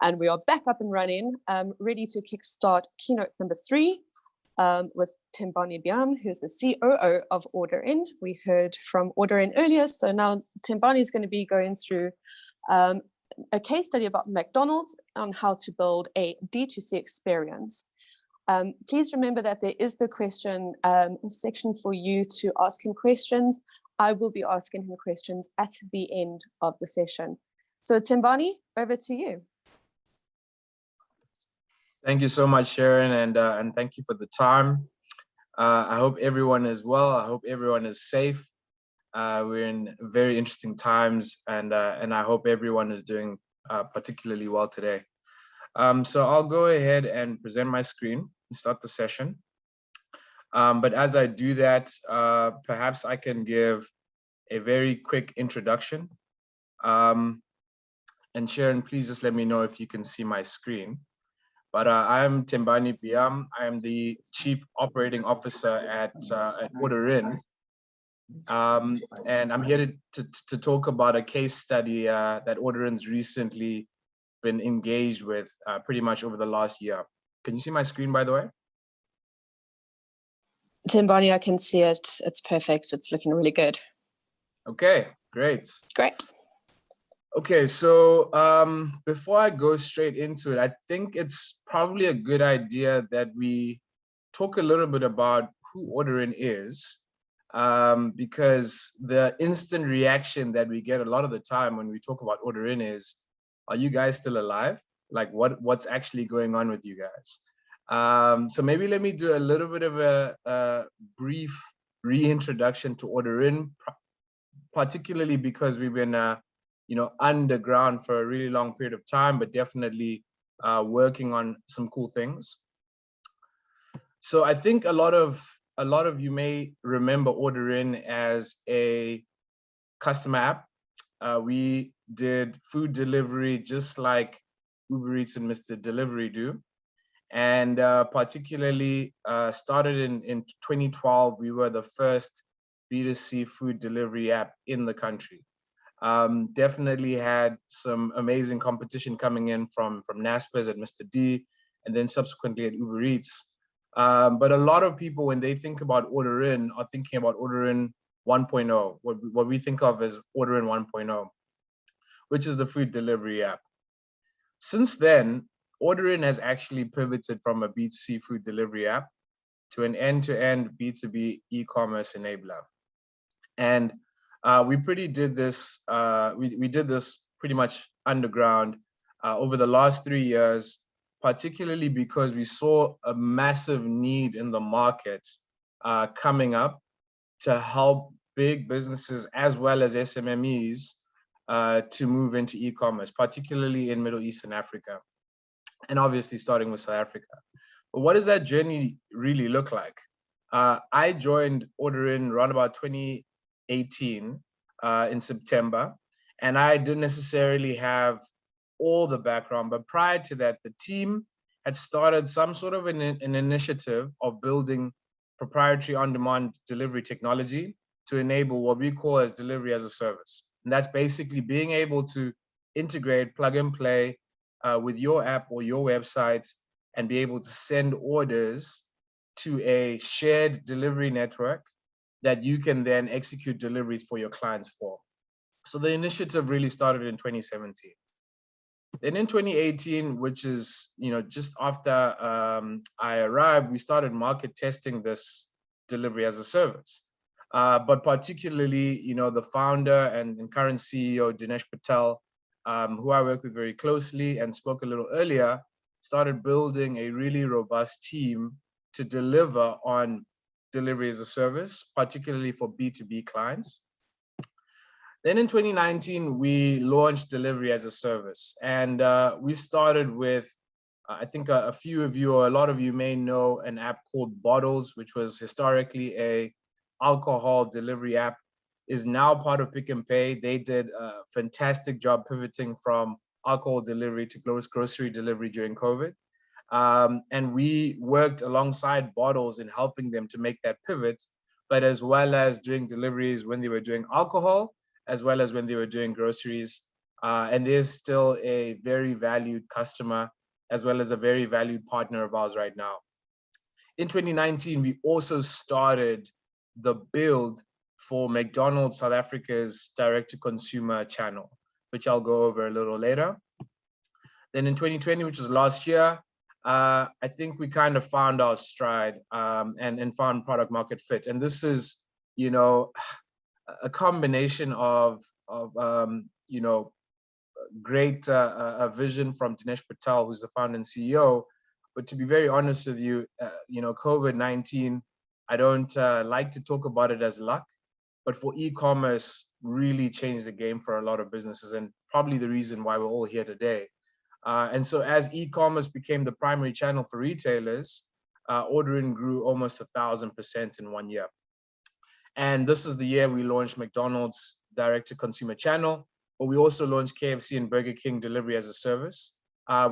And we are back up and running, ready to kickstart keynote number 3 with Thembani Biyam, who's the COO of OrderIn. We heard from OrderIn earlier, so now Thembani is going to be going through a case study about McDonald's on how to build a D2C experience. Please remember that there is the question section for you to ask him questions. I will be asking him questions at the end of the session. So Thembani, over to you. Thank you so much, Sharon, and thank you for the time. I hope everyone is well. I hope everyone is safe. We're in very interesting times, and I hope everyone is doing particularly well today. So I'll go ahead and present my screen and start the session. But as I do that, perhaps I can give a very quick introduction. And Sharon, please just let me know if you can see my screen. But I'm Thembani Biyam. I am the Chief Operating Officer at OrderIn. And I'm here to talk about a case study that OrderIn's recently been engaged with pretty much over the last year. Can you see my screen, by the way? Thembani, I can see it. It's perfect. It's looking really good. Okay, great. Great. Okay, so before I go straight into it, I think it's probably a good idea that we talk a little bit about who OrderIn is, because the instant reaction that we get a lot of the time when we talk about OrderIn is, are you guys still alive? Like what's actually going on with you guys? So maybe let me do a little bit of a brief reintroduction to OrderIn, particularly because we've been underground for a really long period of time, but definitely working on some cool things. So I think a lot of you may remember OrderIn as a customer app. We did food delivery just like Uber Eats and Mr. Delivery do. And particularly started in 2012, we were the first B2C food delivery app in the country. Definitely had some amazing competition coming in from Naspers at Mr. D, and then subsequently at Uber Eats. But a lot of people, when they think about OrderIn, are thinking about OrderIn 1.0, what we think of as OrderIn 1.0, which is the food delivery app. Since then, OrderIn has actually pivoted from a B2C food delivery app to an end-to-end B2B e-commerce enabler. And we did this pretty much underground over the last 3 years, particularly because we saw a massive need in the market coming up to help big businesses as well as SMMEs to move into e-commerce, particularly in Middle East and Africa, and obviously starting with South Africa. But what does that journey really look like? I joined OrderIn around about 2018 in September, and I didn't necessarily have all the background, but prior to that, the team had started some sort of an initiative of building proprietary on-demand delivery technology to enable what we call as delivery as a service. And that's basically being able to integrate, plug and play with your app or your website and be able to send orders to a shared delivery network that you can then execute deliveries for your clients for. So the initiative really started in 2017. Then in 2018, which is just after I arrived, we started market testing this delivery as a service. But particularly, the founder and current CEO, Dinesh Patel, who I work with very closely and spoke a little earlier, started building a really robust team to deliver on delivery as a service, particularly for B2B clients. Then in 2019, we launched delivery as a service. And we started with, I think a few of you or a lot of you may know an app called Bottles, which was historically a alcohol delivery app, is now part of Pick and Pay. They did a fantastic job pivoting from alcohol delivery to grocery delivery during COVID. And we worked alongside Bottles in helping them to make that pivot, but as well as doing deliveries when they were doing alcohol, as well as when they were doing groceries, And they're still a very valued customer as well as a very valued partner of ours right now. In 2019, we also started the build for McDonald's South Africa's direct-to-consumer channel, which I'll go over a little later. Then in 2020, which was last year, I think we kind of found our stride and found product market fit. And this is, a combination of great vision from Dinesh Patel, who's the founder and CEO. But to be very honest with you, COVID-19, I don't like to talk about it as luck, but for e-commerce really changed the game for a lot of businesses, and probably the reason why we're all here today. And so as e-commerce became the primary channel for retailers, OrderIn grew almost 1,000% in 1 year. And this is the year we launched McDonald's direct-to-consumer channel, but we also launched KFC and Burger King delivery as a service.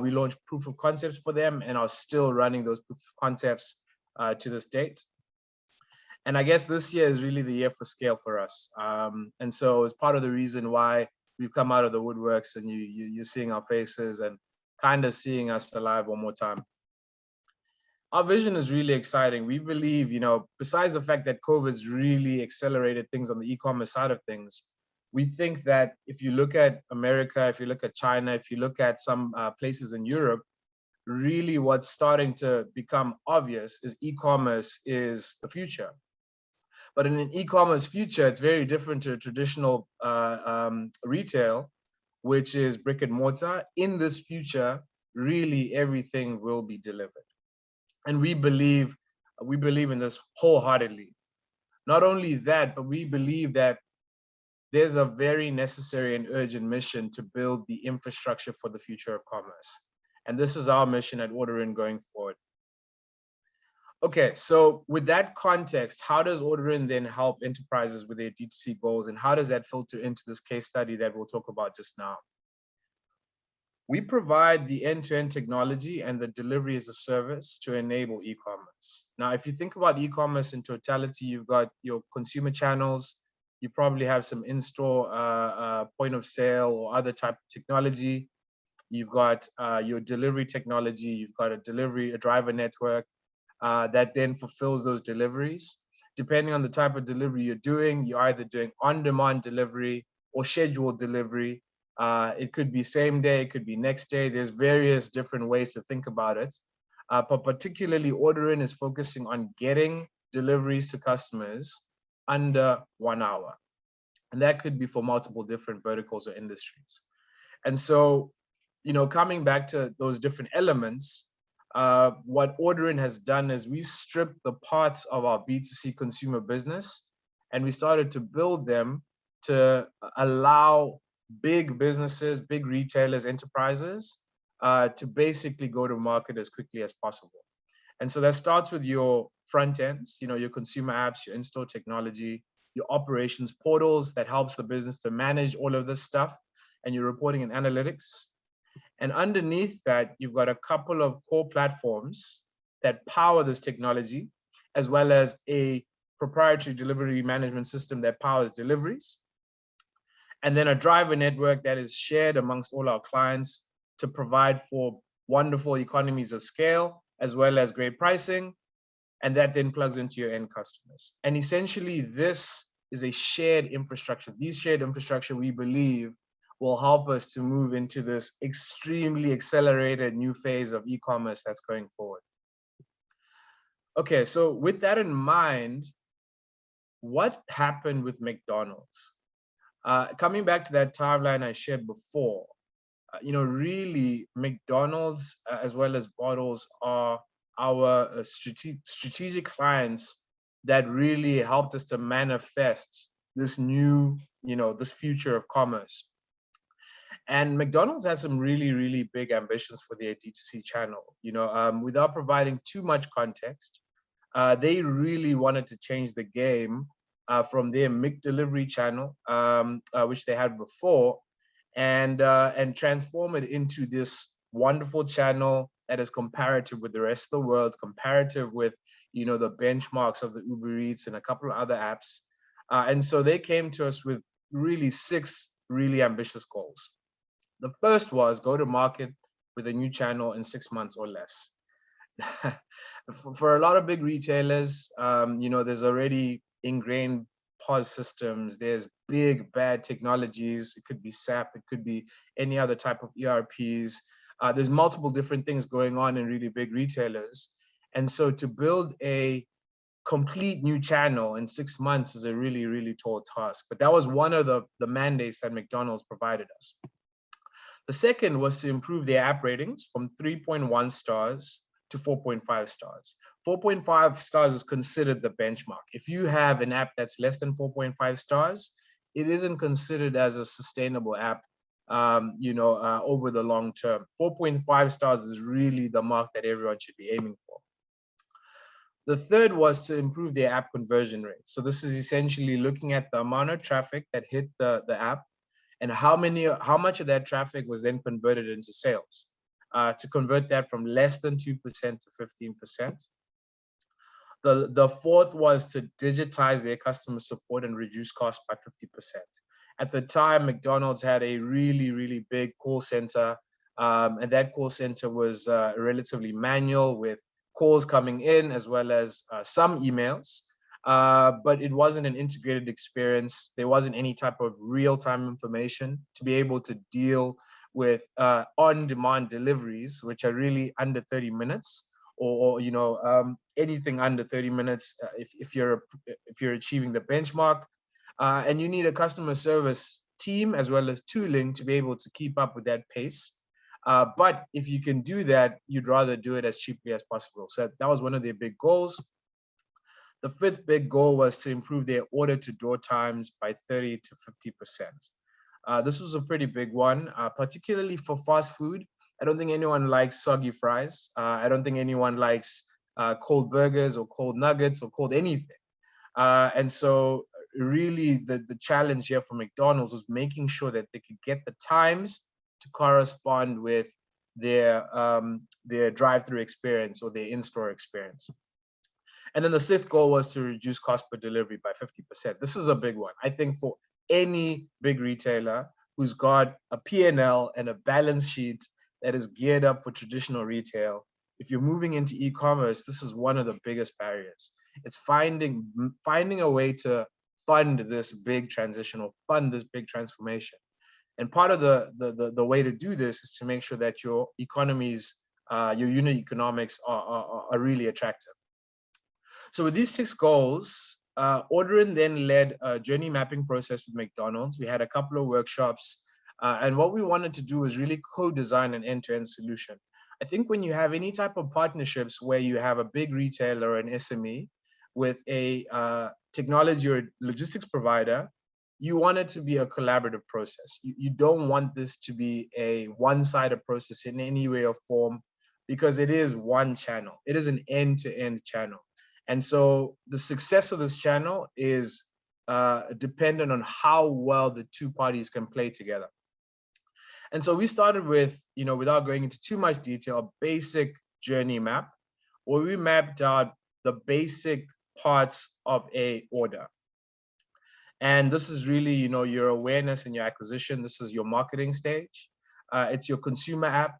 We launched proof of concepts for them and are still running those proof of concepts to this date. And I guess this year is really the year for scale for us. And so it's part of the reason why we've come out of the woodworks and you're seeing our faces and kind of seeing us alive one more time. Our vision is really exciting. We believe, besides the fact that COVID's really accelerated things on the e-commerce side of things, we think that if you look at America, if you look at China, if you look at some places in Europe, really what's starting to become obvious is e-commerce is the future. But in an e-commerce future, it's very different to traditional retail, which is brick and mortar. In this future, really everything will be delivered. And we believe in this wholeheartedly. Not only that, but we believe that there's a very necessary and urgent mission to build the infrastructure for the future of commerce. And this is our mission at OrderIn going forward. Okay, so with that context, how does OrderIn then help enterprises with their D2C goals, and how does that filter into this case study that we'll talk about just now? We provide the end-to-end technology and the delivery as a service to enable e-commerce. Now, if you think about e-commerce in totality, you've got your consumer channels, you probably have some in-store point of sale or other type of technology. You've got your delivery technology, you've got a driver network that then fulfills those deliveries. Depending on the type of delivery you're doing, you're either doing on-demand delivery or scheduled delivery. It could be same day, it could be next day. There's various different ways to think about it. But particularly OrderIn is focusing on getting deliveries to customers under 1 hour. And that could be for multiple different verticals or industries. And so, coming back to those different elements, what OrderIn has done is we stripped the parts of our B2C consumer business and we started to build them to allow big businesses, big retailers, enterprises to basically go to market as quickly as possible. And so that starts with your front ends, your consumer apps, your in-store technology, your operations portals that helps the business to manage all of this stuff, and your reporting and analytics. And underneath that, you've got a couple of core platforms that power this technology, as well as a proprietary delivery management system that powers deliveries. And then a driver network that is shared amongst all our clients to provide for wonderful economies of scale, as well as great pricing. And that then plugs into your end customers. And essentially, this is a shared infrastructure. These shared infrastructure, we believe, will help us to move into this extremely accelerated new phase of e-commerce that's going forward. Okay, so with that in mind, what happened with McDonald's? Coming back to that timeline I shared before, really McDonald's as well as Bottles are our strategic clients that really helped us to manifest this new, this future of commerce. And McDonald's has some really, really big ambitions for their D2C channel. Without providing too much context, they really wanted to change the game from their McDelivery channel, which they had before, and transform it into this wonderful channel that is comparative with the rest of the world, comparative with the benchmarks of the Uber Eats and a couple of other apps. And so they came to us with really 6 really ambitious goals. The first was go to market with a new channel in 6 months or less. For a lot of big retailers, there's already ingrained POS systems. There's big bad technologies. It could be SAP. It could be any other type of ERPs. There's multiple different things going on in really big retailers. And so to build a complete new channel in 6 months is a really, really tall task. But that was one of the mandates that McDonald's provided us. The second was to improve their app ratings from 3.1 stars to 4.5 stars. 4.5 stars is considered the benchmark. If you have an app that's less than 4.5 stars, it isn't considered as a sustainable app over the long term. 4.5 stars is really the mark that everyone should be aiming for. The third was to improve their app conversion rate. So this is essentially looking at the amount of traffic that hit the app and how much of that traffic was then converted into sales. To convert that from less than 2% to 15%. The fourth was to digitize their customer support and reduce costs by 50%. At the time, McDonald's had a really, really big call center, and that call center was relatively manual with calls coming in as well as some emails, but it wasn't an integrated experience. There wasn't any type of real-time information to be able to deal with on-demand deliveries, which are really under 30 minutes, or anything under 30 minutes if you're achieving the benchmark, and you need a customer service team as well as tooling to be able to keep up with that pace. But if you can do that, you'd rather do it as cheaply as possible. So that was one of their big goals. The fifth big goal was to improve their order-to-door times by 30 to 50%. This was a pretty big one, particularly for fast food. I don't think anyone likes soggy fries. I don't think anyone likes cold burgers or cold nuggets or cold anything. And so really the challenge here for McDonald's was making sure that they could get the times to correspond with their drive-through experience or their in-store experience. And then the sixth goal was to reduce cost per delivery by 50%. This is a big one. I think for any big retailer who's got a P&L and a balance sheet that is geared up for traditional retail, if you're moving into e-commerce, this is one of the biggest barriers. It's finding a way to fund this big transition or fund this big transformation. And part of the way to do this is to make sure that your economies, your unit economics are really attractive. So with these 6 goals, OrderIn then led a journey mapping process with McDonald's. We had a couple of workshops, and what we wanted to do was really co-design an end-to-end solution. I think when you have any type of partnerships where you have a big retailer or an SME with a technology or logistics provider, you want it to be a collaborative process. You don't want this to be a one-sided process in any way or form, because it is one channel. It is an end-to-end channel. And so the success of this channel is dependent on how well the two parties can play together. And so we started with, without going into too much detail, a basic journey map where we mapped out the basic parts of a order. And this is really, your awareness and your acquisition. This is your marketing stage. It's your consumer app,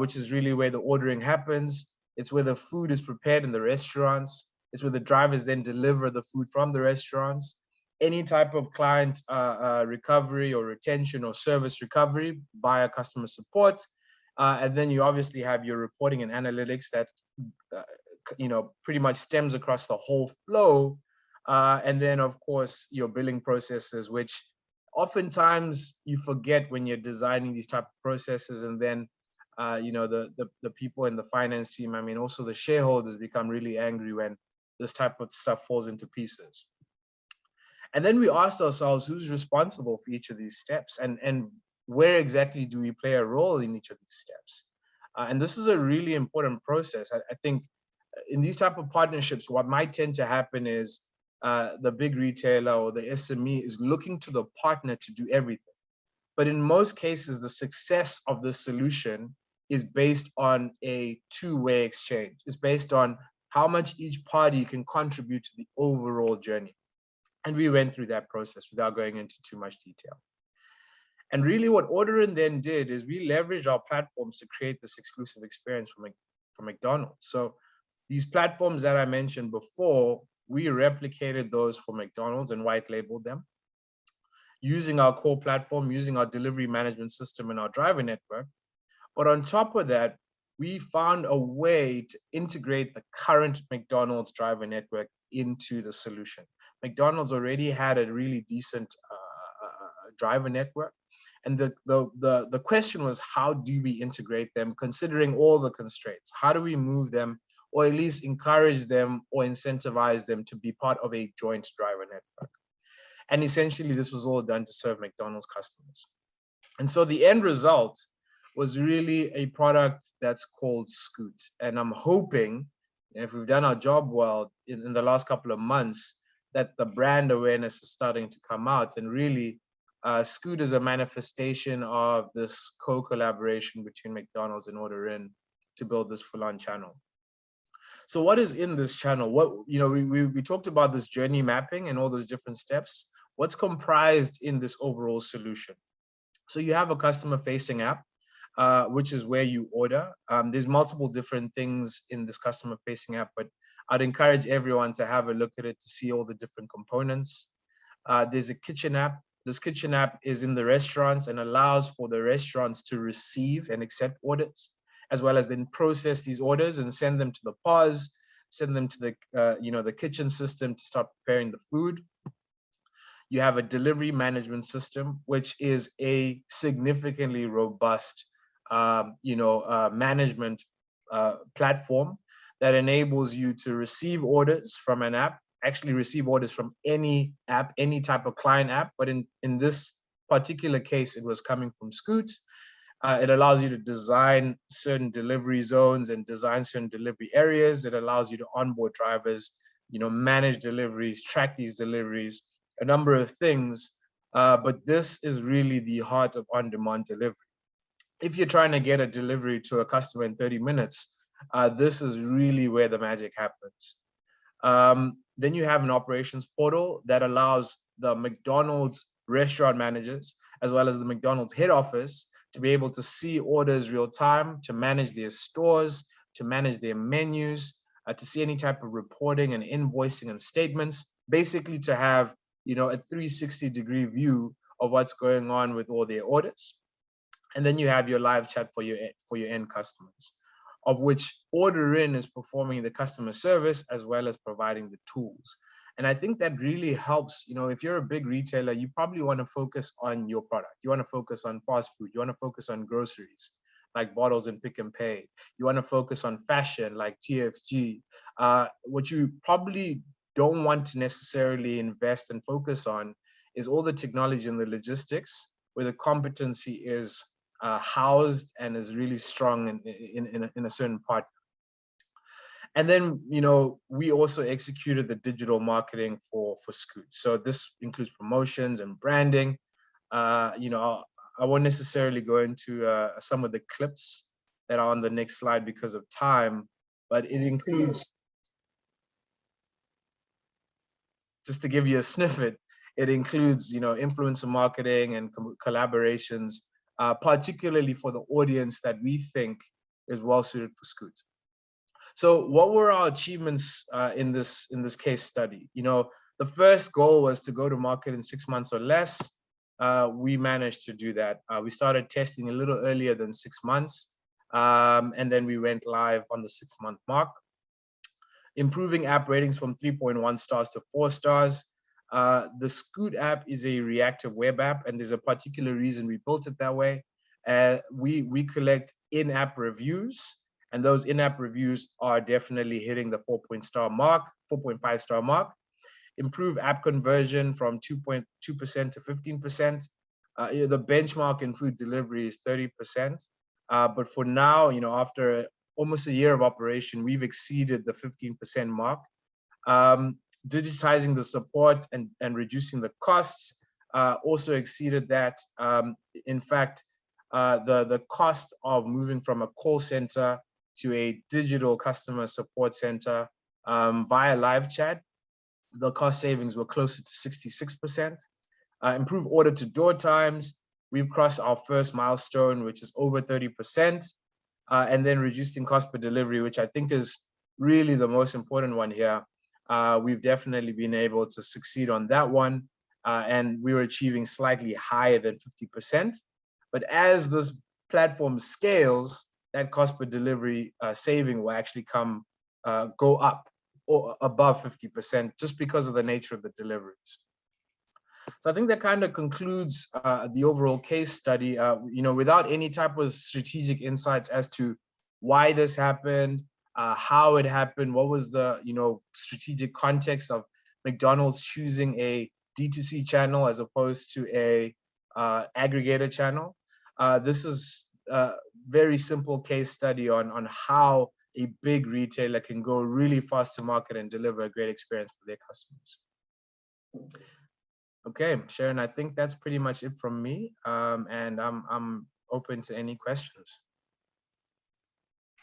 which is really where the ordering happens. It's where the food is prepared in the restaurants. It's where the drivers then deliver the food from the restaurants. Any type of client recovery or retention or service recovery via customer support. And then you obviously have your reporting and analytics that, pretty much stems across the whole flow. And then, of course, your billing processes, which oftentimes you forget when you're designing these type of processes. And then, the people in the finance team, also the shareholders become really angry when this type of stuff falls into pieces. And then we asked ourselves, who's responsible for each of these steps, and where exactly do we play a role in each of these steps? And this is a really important process. I think in these type of partnerships, what might tend to happen is the big retailer or the SME is looking to the partner to do everything. But in most cases, the success of the solution is based on a two-way exchange. It's based on how much each party can contribute to the overall journey. And we went through that process without going into too much detail. And really what OrderIn then did is we leveraged our platforms to create this exclusive experience for McDonald's. So these platforms that I mentioned before, we replicated those for McDonald's and white labeled them using our core platform, using our delivery management system and our driver network. But on top of that, we found a way to integrate the current McDonald's driver network into the solution. McDonald's already had a really decent driver network. And the question was, how do we integrate them, considering all the constraints? How do we move them, or at least encourage them or incentivize them to be part of a joint driver network? And essentially, this was all done to serve McDonald's customers. And so the end result was really a product that's called Scoot. And I'm hoping, if we've done our job well in the last couple of months, that the brand awareness is starting to come out. And really, Scoot is a manifestation of this co-collaboration between McDonald's and OrderIn to build this full-on channel. So what is in this channel? What, we talked about this journey mapping and all those different steps. What's comprised in this overall solution? So you have a customer-facing app, which is where you order. There's multiple different things in this customer-facing app, but I'd encourage everyone to have a look at it to see all the different components. There's a kitchen app. This kitchen app is in the restaurants and allows for the restaurants to receive and accept orders, as well as then process these orders and send them to the POS, send them to the the kitchen system to start preparing the food. You have a delivery management system, which is a significantly robust management platform that enables you to receive orders from an app, actually receive orders from any app, any type of client app. But in this particular case, it was coming from Scoot. It allows you to design certain delivery zones and design certain delivery areas. It allows you to onboard drivers, manage deliveries, track these deliveries, a number of things. But this is really the heart of on-demand delivery. If you're trying to get a delivery to a customer in 30 minutes, this is really where the magic happens. Then you have an operations portal that allows the McDonald's restaurant managers, as well as the McDonald's head office, to be able to see orders real time, to manage their stores, to manage their menus, to see any type of reporting and invoicing and statements, basically to have a 360-degree view of what's going on with all their orders. And then you have your live chat for your end customers, of which OrderIn is performing the customer service as well as providing the tools. And I think that really helps. If you're a big retailer, you probably want to focus on your product. You want to focus on fast food. You want to focus on groceries like bottles and pick and pay. You want to focus on fashion like TFG. What you probably don't want to necessarily invest and focus on is all the technology and the logistics where the competency is housed and is really strong in a certain part. And then, we also executed the digital marketing for Scoot. So this includes promotions and branding. I won't necessarily go into some of the clips that are on the next slide because of time, but it includes, just to give you a snippet, it includes, influencer marketing and collaborations, particularly for the audience that we think is well suited for Scoot. So what were our achievements in this case study? The first goal was to go to market in 6 months or less. We managed to do that. We started testing a little earlier than 6 months, and then we went live on the 6-month mark. Improving app ratings from 3.1 stars to 4 stars. The Scoot app is a reactive web app, and there's a particular reason we built it that way. We collect in-app reviews, and those in-app reviews are definitely hitting the 4.5 star mark. Improve app conversion from 2.2% to 15%. The benchmark in food delivery is 30%. But for now, after almost a year of operation, we've exceeded the 15% mark. Digitizing the support and reducing the costs also exceeded that. In fact, the cost of moving from a call center to a digital customer support center via live chat, the cost savings were closer to 66%. Improve order to door times. we've crossed our first milestone, which is over 30%, and then reducing cost per delivery, which I think is really the most important one here. We've definitely been able to succeed on that one, and we were achieving slightly higher than 50%. But as this platform scales, that cost per delivery saving will actually go up or above 50%, just because of the nature of the deliveries. So I think that kind of concludes the overall case study. Without any type of strategic insights as to why this happened, how it happened, what was the strategic context of McDonald's choosing a D2C channel as opposed to a aggregator channel. This is a very simple case study on how a big retailer can go really fast to market and deliver a great experience for their customers. Okay, Sharon, I think that's pretty much it from me, and I'm open to any questions.